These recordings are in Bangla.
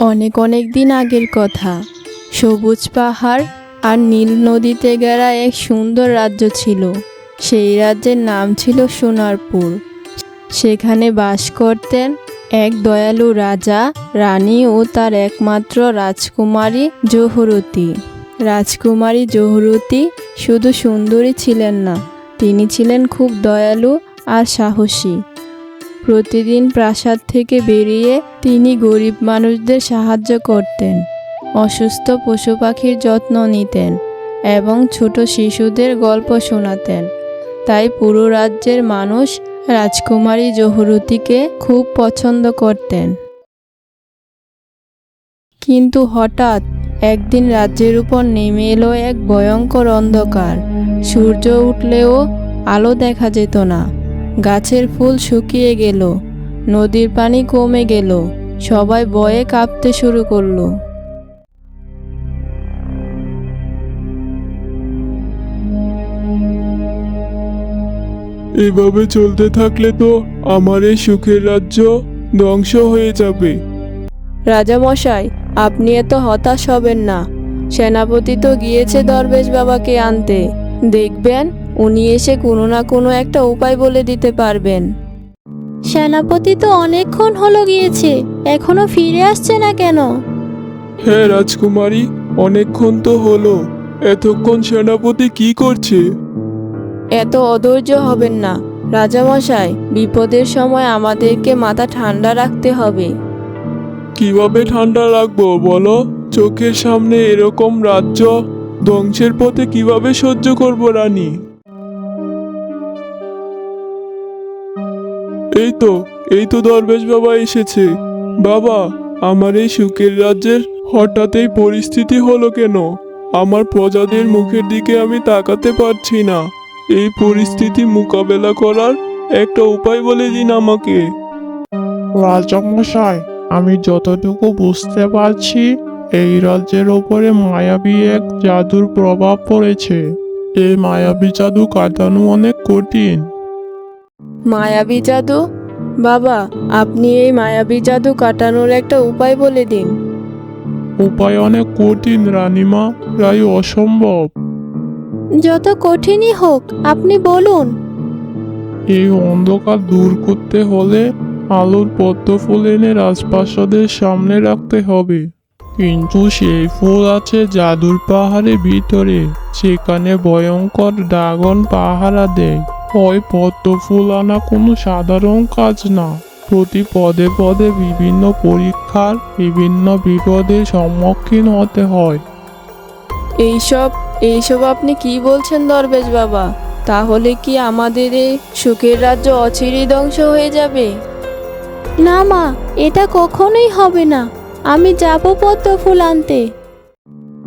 অনেক অনেক দিন আগের কথা। সবুজ পাহাড় আর নীল নদীতে ঘেরা এক সুন্দর রাজ্য ছিল। সেই রাজ্যের নাম ছিল সোনারপুর। সেখানে বাস করতেন এক দয়ালু রাজা, রানী ও তার একমাত্র রাজকুমারী জহুরুতি। রাজকুমারী জহুরুতি শুধু সুন্দরী ছিলেন না, তিনি ছিলেন খুব দয়ালু আর সাহসী। প্রতিদিন প্রাসাদ থেকে বেরিয়ে তিনি গরিব মানুষদের সাহায্য করতেন, অসুস্থ পশু পাখির যত্ন নিতেন এবং ছোট শিশুদের গল্প শোনাতেন। তাই পুরো রাজ্যের মানুষ রাজকুমারী জহুরুতিকে খুব পছন্দ করতেন। কিন্তু হঠাৎ একদিন রাজ্যের উপর নেমে এলো এক ভয়ঙ্কর অন্ধকার। সূর্য উঠলেও আলো দেখা যেত না। গাছের ফুল শুকিয়ে গেল, নদীর পানি কমে গেল, সবাই ভয়ে কাঁপতে শুরু করলো। এভাবে চলতে থাকলে তো আমার এই সুখের রাজ্য ধ্বংস হয়ে যাবে। রাজামশাই, আপনি এত হতাশ হবেন না। সেনাপতি তো গিয়েছে দরবেশ বাবাকে আনতে। দেখবেন উনি এসে কোনো না কোনো একটা উপায় বলে দিতে পারবেন। সেনাপতি তো অনেকক্ষণ হলো গিয়েছে, এখনো ফিরে আসছে না কেন? হ্যাঁ রাজকুমারী, অনেকক্ষণ তো হলো। এতক্ষণ সেনাপতি কি করছে? এত অধৈর্য হবেন না রাজামশাই, বিপদের সময় আমাদেরকে মাথা ঠান্ডা রাখতে হবে। কিভাবে ঠান্ডা রাখবো বলো? চোখের সামনে এরকম রাজ্য ধ্বংসের পথে কিভাবে সহ্য করব রানী? এই তো এই তো দরবেশ বাবা এসেছে। বাবা, আমার এই সুখের রাজ্যের হঠাৎ এই পরিস্থিতি হলো কেন? আমার প্রজাদের মুখের দিকে আমি তাকাতে পারছি না। এই পরিস্থিতি মোকাবেলা করার একটা উপায় বলে দিন আমাকে। রাজমশাই, আমি যতটুকু বুঝতে পারছি, এই রাজ্যের ওপরে মায়াবী এক জাদুর প্রভাব পড়েছে। এই মায়াবী জাদু কাটানো অনেক কঠিন। মায়াবী জাদু? বাবা, আপনি এই মায়াবী জাদু কাটানোর একটা উপায় বলে দিন। উপায় অনেক কঠিন রানীমা, প্রায় অসম্ভব। যত কঠিনই হোক, আপনি বলুন। এই অন্ধকার দূর করতে হলে আলোর পদ্ম ফুল এনে রাজপ্রাসাদের সামনে রাখতে হবে। কিন্তু সেই ফুল আছে জাদুর পাহাড়ের ভিতরে, সেখানে ভয়ঙ্কর ড্রাগন পাহারা দেয়। ওই পদ্ম ফুল আনা কোনো সাধারণ কাজ না। প্রতি পদে পদে বিভিন্ন পরীক্ষার, বিভিন্ন বিপদের সম্মুখীন হতে হয়। এইসব এইসব আপনি কি বলছেন দরবেশ বাবা? তাহলে কি আমাদের এই সুখের রাজ্য অচিরেই ধ্বংস হয়ে যাবে? না মা, এটা কখনোই হবে না। আমি যাব পদ্ম ফুল আনতে।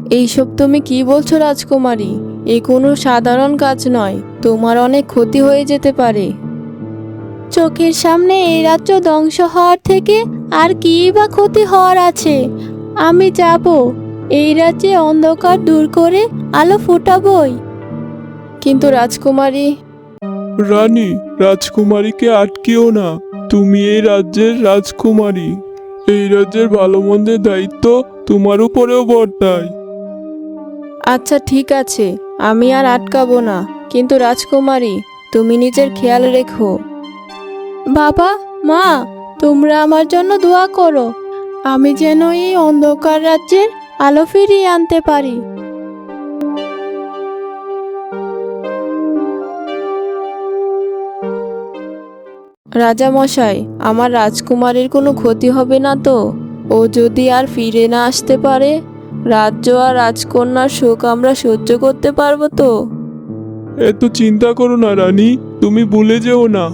এইসব তুমি কি বলছো রাজকুমারী? এ কোনো সাধারণ কাজ নয়, তোমার অনেক ক্ষতি হয়ে যেতে পারে। চোখের সামনে এই রাজ্য ধ্বংস হওয়ার থেকে আর কি বা ক্ষতি হওয়ার আছে? আমি যাব, এই রাজ্যে অন্ধকার দূর করে আলো ফোটাবই। কিন্তু রাজকুমারী। রানী, রাজকুমারীকে আটকিও না। তুমি এই রাজ্যের রাজকুমারী। এই রাজ্যের ভালো মন্দের দায়িত্ব তোমার উপরেও বর্তায়। আচ্ছা ঠিক আছে, আমি আর আটকাবো না। কিন্তু রাজকুমারী, তুমি নিজের খেয়াল রেখো। বাবা, মা, তোমরা আমার জন্য দোয়া করো। আমি যেন এই অন্ধকার রাজ্যের আলো ফিরিয়ে আনতে পারি। রাজা মশাই, আমার রাজকুমারীর কোনো ক্ষতি হবে না তো? ও যদি আর ফিরে না আসতে পারে, রাজ্য আর রাজকন্যার শোক আমরা সহ্য করতে পারবো তো? এত চিন্তা করো না রানী, তুমি ভুলে যেও না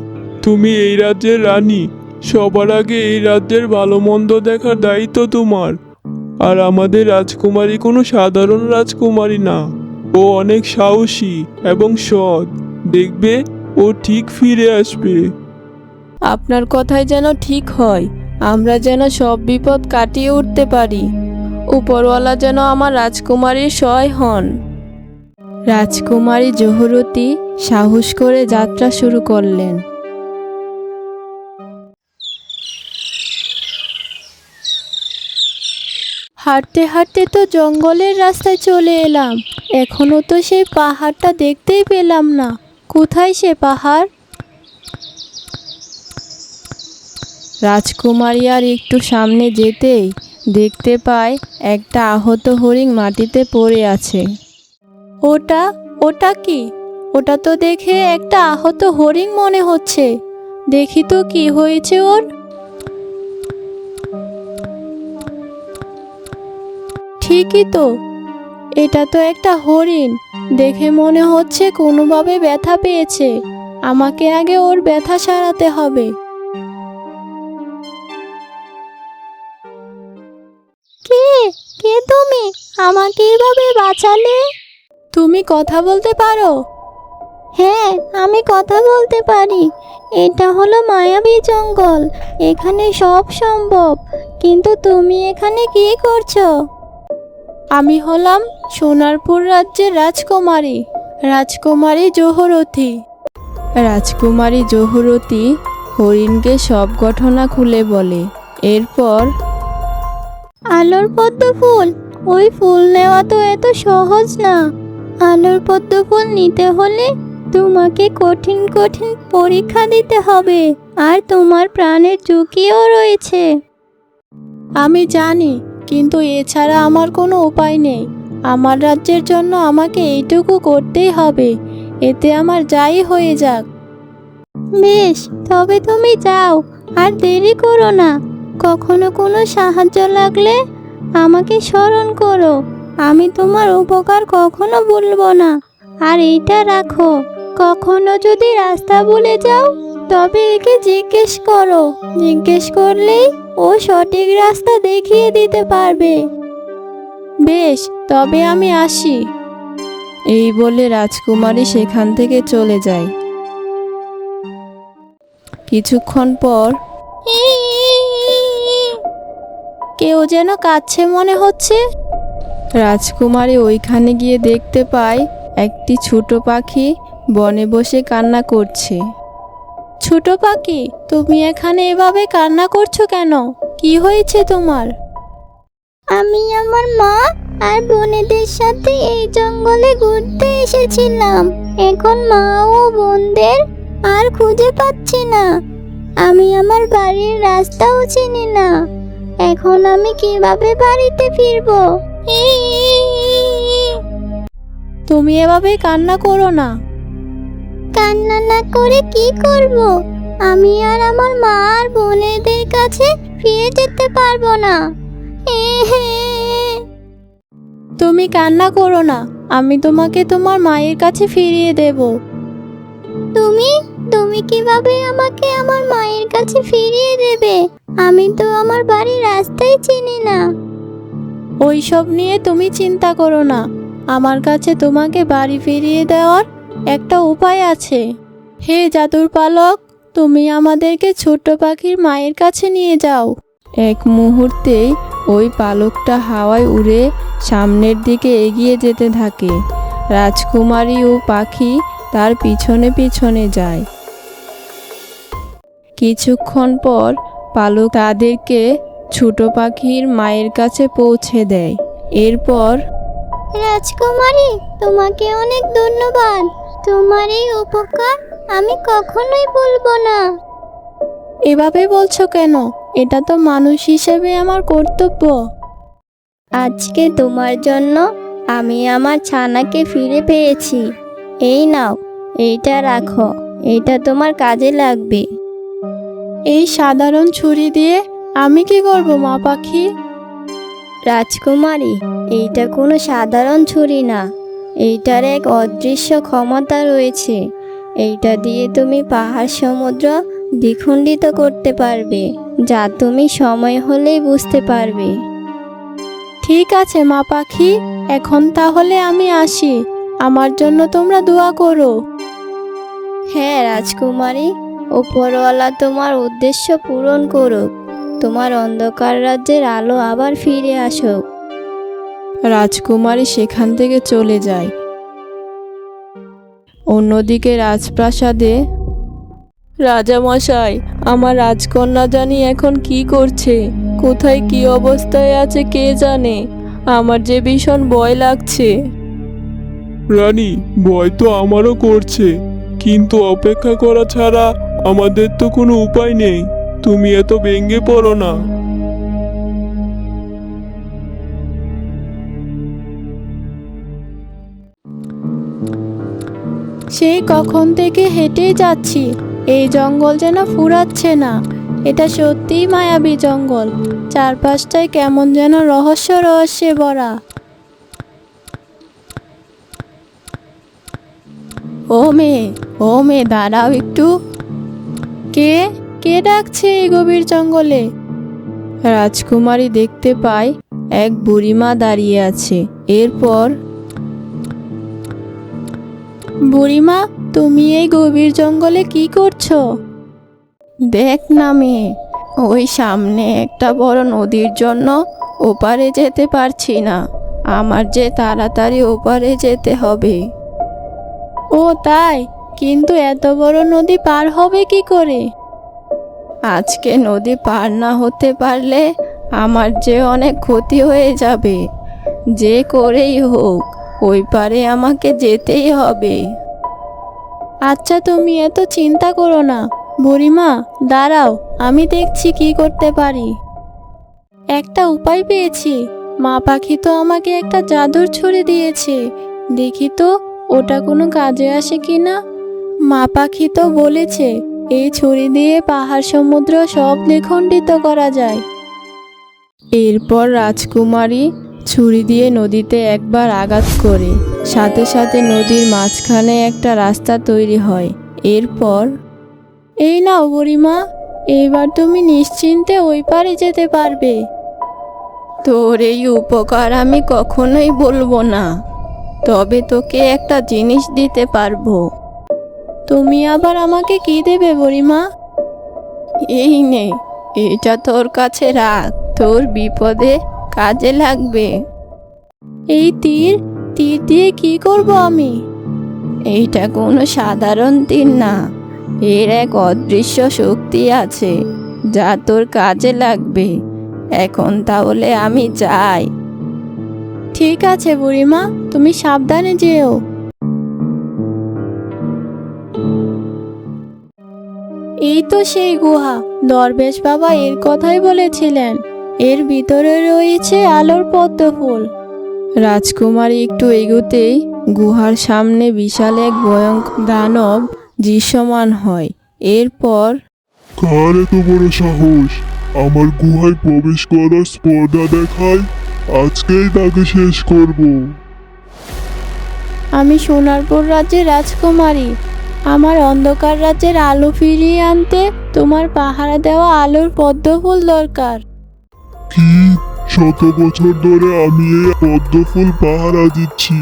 তুমি এই রাজ্যের রানী। সবার আগে এই রাজ্যের ভালো মন্দ দেখার দায়িত্ব তোমার। আর আমাদের রাজকুমারী কোনো সাধারণ রাজকুমারী না। ও অনেক সাহসী এবং সৎ। দেখবে, ও ঠিক ফিরে আসবে। আপনার কথাই যেন ঠিক হয়, আমরা যেন সব বিপদ কাটিয়ে উঠতে পারি। উপরওয়ালা যেন আমার রাজকুমারীর সহায় হন। রাজকুমারী জহুরুতি সাহস করে যাত্রা শুরু করলেন। হাঁটতে হাঁটতে তো জঙ্গলের রাস্তায় চলে এলাম, এখনো তো সেই পাহাড়টা দেখতেই পেলাম না। কোথায় সে পাহাড়? রাজকুমারী আর একটু সামনে যেতেই দেখতে পায় একটা আহত হরিণ মাটিতে পড়ে আছে। ওটা ওটা কি? ওটা তো দেখে একটা আহত হরিণ মনে হচ্ছে। দেখি তো কি হয়েছে ওর। ঠিকই তো, এটা তো একটা হরিণ। দেখে মনে হচ্ছে কোনোভাবে ব্যথা পেয়েছে। আমাকে আগে ওর ব্যথা সারাতে হবে। কে কে তুমি? আমাকে এভাবে বাঁচালে? তুমি কথা বলতে পারো? হ্যাঁ, আমি কথা বলতে পারি। এটা হলো মায়াবী জঙ্গল, এখানে সব সম্ভব। কিন্তু তুমি এখানে কি করছো? আমি হলাম সোনারপুর রাজ্যের রাজকুমারী, রাজকুমারী জহুরতি। রাজকুমারী জহুরতি হরিণকে সব ঘটনা খুলে বলে। এরপর আলোর পদ্ম ফুল, ওই ফুল নেওয়া তো এত সহজ না। আলোর পদ্ম ফুল নিতে হলে তোমাকে কঠিন কঠিন পরীক্ষা দিতে হবে, আর তোমার প্রাণের ঝুঁকিও রয়েছে। আমি জানি, কিন্তু এছাড়া আমার কোনো উপায় নেই। আমার রাজ্যের জন্য আমাকে এইটুকু করতেই হবে, এতে আমার যাই হয়ে যাক। বেশ, তবে তুমি যাও, আর দেরি করো না। কখনো কোনো সাহায্য লাগলে আমাকে স্মরণ করো, আমি তোমার উপকার কখনো ভুলবো না। আর এইটা রাখো, কখনো যদি রাস্তা ভুলে যাও তবে একে জিজ্ঞেস করো। জিজ্ঞেস করলেই ও সঠিক রাস্তা দেখিয়ে দিতে পারবে। বেশ, তবে আমি আসি। এই বলে রাজকুমারী সেখান থেকে চলে যায়। কিছুক্ষণ পর কেউ যেন কাঁদছে মনে হচ্ছে। রাজকুমারী ওইখানে গিয়ে দেখতে পায় একটি ছোট পাখি বনে বসে কান্না করছে। ছোট পাখি, তুমি এখানে এভাবে কান্না করছো কেন? কি হয়েছে তোমার? আমি আমার মা আর বোনেদের সাথে এই জঙ্গলে ঘুরতে এসেছিলাম। এখন মা ও বোনদের আর খুঁজে পাচ্ছি না। আমি আমার বাড়ির রাস্তাও চিনি না। এখন আমি কিভাবে বাড়িতে ফিরবো? তুমি এভাবে কান্না করো না। কান্না না করে কি করব? আমি আর আমার মা আর বোনেদের কাছে ফিরে যেতে পারবো না। তুমি কান্না করো না, আমি তোমাকে তোমার মায়ের কাছে ফিরিয়ে দেব। তুমি তুমি কিভাবে আমাকে আমার মায়ের কাছে ফিরিয়ে দেবে? আমি তো আমার বাড়ির রাস্তাই চিনি না। ওইসব নিয়ে তুমি চিন্তা করো না, আমার কাছে তোমাকে বাড়ি ফিরিয়ে দেওয়ার একটা উপায় আছে। হে জাদুর পালক, তুমি আমাদেরকে ছোট্ট পাখির মায়ের কাছে নিয়ে যাও। এক মুহূর্তেই ওই পালকটা হাওয়ায় উড়ে সামনের দিকে এগিয়ে যেতে থাকে। রাজকুমারী ও পাখি তার পিছনে পিছনে যায়। কিছুক্ষণ পর পালক তাদেরকে ছোট পাখির মায়ের কাছে পৌঁছে দেয়। এরপর রাজকুমারী, তোমাকে অনেক ধন্যবাদ। তোমার এই উপকার আমি কখনোই ভুলবো না। এভাবে বলছো কেন? এটা তো মানুষ হিসেবে আমার কর্তব্য। আজকে তোমার জন্য আমি আমার ছানাকে ফিরে পেয়েছি। এই নাও, এইটা রাখো, এইটা তোমার কাজে লাগবে। এই সাধারণ ছুরি দিয়ে আমি কি করব মা পাখি? রাজকুমারী, এইটা কোনো সাধারণ ছুরি না, এইটার এক অদৃশ্য ক্ষমতা রয়েছে। এইটা দিয়ে তুমি পাহাড় সমুদ্র দ্বিখণ্ডিত করতে পারবে, যা তুমি সময় হলেই বুঝতে পারবে। ঠিক আছে মা পাখি, এখন তাহলে আমি আসি। আমার জন্য তোমরা দোয়া করো। হ্যাঁ রাজকুমারী, উপরওয়ালা তোমার উদ্দেশ্য পূরণ করুক। তোমার অন্ধকার রাজ্যের আলো আবার ফিরে আসুক। রাজকুমারী সেখান থেকে চলে যায়। অন্যদিকে রাজপ্রাসাদে রাজামশাই, আমার রাজকন্যা জানি এখন কি করছে, কোথায় কি অবস্থায় আছে কে জানে। আমার যে ভীষণ ভয় লাগছে। রানী, ভয় তো আমারও করছে, কিন্তু অপেক্ষা করা ছাড়া আমাদের তো কোনো উপায় নেই। তুমি এত ভেঙে পড়ো না। সেই কখন থেকে হেঁটেই যাচ্ছি, এই জঙ্গল যেন ফুরাচ্ছে না। এটা সত্যিই মায়াবী জঙ্গল, চারপাশটায় কেমন যেন রহস্যে ভরা। ও মেয়ে দাঁড়াও একটু। কে কে ডাকছে এই গভীর জঙ্গলে? রাজকুমারী দেখতে পায় এক বুড়িমা দাঁড়িয়ে আছে। এরপর, বুড়িমা, তুমি এই গভীর জঙ্গলে কি করছো? দেখ না মেয়ে, ওই সামনে একটা বড় নদীর জন্য ওপারে যেতে পারছি না। আমার যে তাড়াতাড়ি ওপারে যেতে হবে। ও তাই? কিন্তু এত বড় নদী পার হবে কি করে? আজকে নদী পার না হতে পারলে আমার যে অনেক ক্ষতি হয়ে যাবে। যে করেই হোক ওই পারে আমাকে যেতেই হবে। আচ্ছা, তুমি এত চিন্তা করো না বুড়িমা, দাঁড়াও, আমি দেখছি কি করতে পারি। একটা উপায় পেয়েছি। মা পাখি তো আমাকে একটা জাদুর ছুরি দিয়েছে, দেখি তো ওটা কোনো কাজে আসে কিনা। মা পাখি তো বলেছে এই ছুরি দিয়ে পাহাড় সমুদ্র সব দ্বিখণ্ডিত করা যায়। এরপর রাজকুমারী ছুরি দিয়ে নদীতে একবার আঘাত করে, সাথে সাথে নদীর মাঝখানে একটা রাস্তা তৈরি হয়। এরপর, এই নাও বুড়িমা, এইবার তুমি নিশ্চিন্তে ওই পারে যেতে পারবে। তোর এই উপকার আমি কখনোই বলবো না, তবে তোকে একটা জিনিস দিতে পারবো। তুমি আবার আমাকে কি দেবে বুড়িমা? এই নে, এটা তোর কাছে রাখ, তোর বিপদে কাজে লাগবে। এই তীর তীর দিয়ে কি করব আমি? এইটা কোনো সাধারণ তীর না, এর এক অদৃশ্য শক্তি আছে যা তোর কাজে লাগবে। এখন তাহলে আমি যাই। ঠিক আছে বুড়িমা, তুমি সাবধানে যেও। এই তো সেই গুহা, দরবেশ বাবা এর কথাই বলেছিলেন। এর ভিতরে রয়েছে আলোর পদ্ম ফুল। রাজকুমারী একটু এগোতেই গুহার সামনে বিশাল এক ভয়ঙ্কর দানব দৃশ্যমান হয়। এরপর, কার এত বড় সাহস আমার গুহায় প্রবেশ করার স্পর্ধা দেখায়? আজকেই তাকে শেষ করব। আমি সোনারপুর রাজ্যের রাজকুমারী। আমার অন্ধকার রাজ্যের আলো ফিরিয়ে আনতে তোমার পাহারা দেওয়া আলোর পদ্ম ফুল দরকার। কি? 100 বছর ধরে আমি এই পদ্ম ফুল পাহারা দিচ্ছি,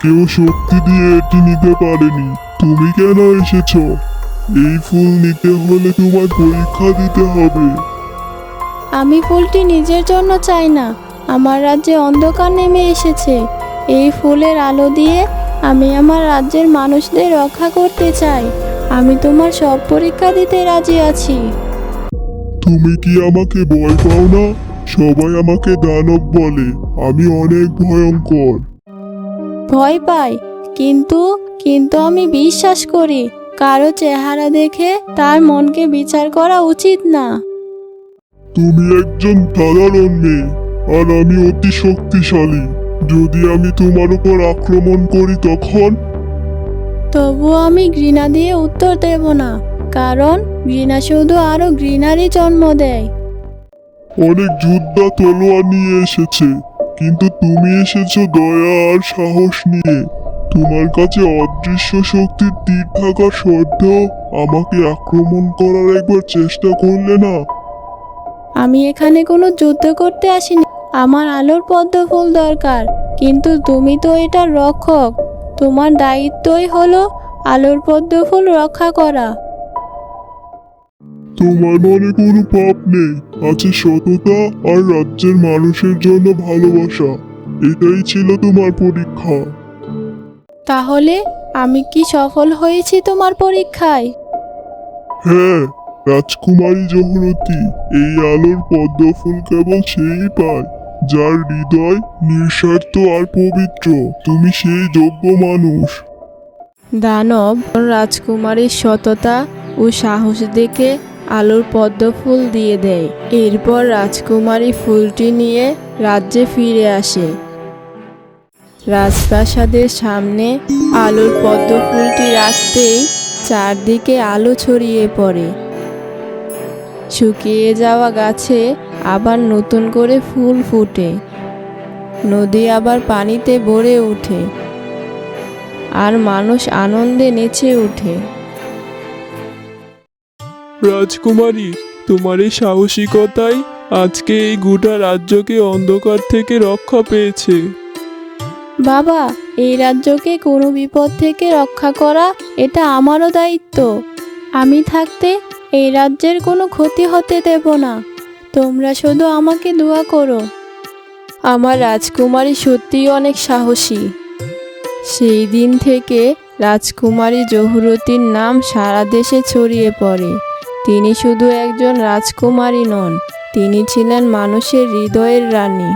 কেউ শক্তি দিয়ে এটি নিতে পারেনি। তুমি কেন এসেছো? এই ফুল নিতে হলে তোমার পরীক্ষা দিতে হবে। আমি ফুলটি নিজের জন্য চাই না, আমার রাজ্যে অন্ধকার নেমে এসেছে। এই ফুলের আলো দিয়ে আমি আমার রাজ্যের মানুষদের রক্ষা করতে চাই। আমি তোমার সব পরীক্ষা দিতে রাজি আছি। তুমি কি আমাকে ভয় পাও না? সবাই আমাকে দানব বলে, আমি অনেক ভয়ঙ্কর। ভয় পাই, কিন্তু কিন্তু আমি বিশ্বাস করি কারো চেহারা দেখে তার মনকে বিচার করা উচিত না। তুমি একজন সাধারণ মেয়ে, আর আমি অতি শক্তিশালী। যদি আমি তোমার উপর আক্রমণ করি তখন? তবুও আমি ঘৃণা দিয়ে উত্তর দেব না, কারণ ঘৃণা শুধু আরো ঘৃণারই জন্ম দেয়। অনেক যোদ্ধা তলোয়ার নিয়ে এসেছে, কিন্তু তুমি এসেছো দয়া আর সাহস নিয়ে। তোমার কাছে অদৃশ্য শক্তির তীর থাকা সত্ত্বেও আমাকে আক্রমণ করার একবার চেষ্টা করলে না? আমি এখানে কোনো যুদ্ধ করতে আসিনি, আমার আলোর পদ্ম ফুল দরকার। কিন্তু তুমি তো এটার রক্ষক, তোমার দায়িত্বই হলো আলোর পদ্ম ফুল রক্ষা করা। তোমার মনে কোনো পাপ নেই, আছে সততা আর রাজ্যের মানুষের জন্য ভালোবাসা। এটাই ছিল তোমার পরীক্ষা। তাহলে আমি কি সফল হয়েছি তোমার পরীক্ষায়? হ্যাঁ, রাজকুমারী জহুরতি, এই আলোর পদ্ম ফুল কেবল সেই পায় যার হৃদয় নিঃস্বার্থ আর পবিত্র। তুমি সেই যোগ্য মানুষ। দানব রাজকুমারীর সততা ও সাহস দেখে আলোর পদ্ম ফুল দিয়ে দেয়। এরপর রাজকুমারী ফুলটি নিয়ে রাজ্যে ফিরে আসে। রাজপ্রাসাদের সামনে আলোর পদ্ম ফুলটি রাখতেই চারদিকে আলো ছড়িয়ে পড়ে। শুকিয়ে যাওয়া গাছে আবার নতুন করে ফুল ফোটে। নদী আবার পানিতে ভরে ওঠে আর মানুষ আনন্দে নেচে ওঠে। রাজকুমারী, তোমার এই সাহসিকতাই আজকে এই গোটা রাজ্যকে অন্ধকার থেকে রক্ষা পেয়েছে। বাবা, এই রাজ্যকে কোনো বিপদ থেকে রক্ষা করা এটা আমারও দায়িত্ব। আমি থাকতে এই রাজ্যের কোনো ক্ষতি হতে দেব না। তোমরা শুধু আমাকে দোয়া করো। আমার রাজকুমারী সত্যিই অনেক সাহসী। সেই দিন থেকে রাজকুমারী জহুরতির নাম সারা দেশে ছড়িয়ে পড়ে। তিনি শুধু একজন রাজকুমারী নন, তিনি ছিলেন মানুষের হৃদয়ের রানী।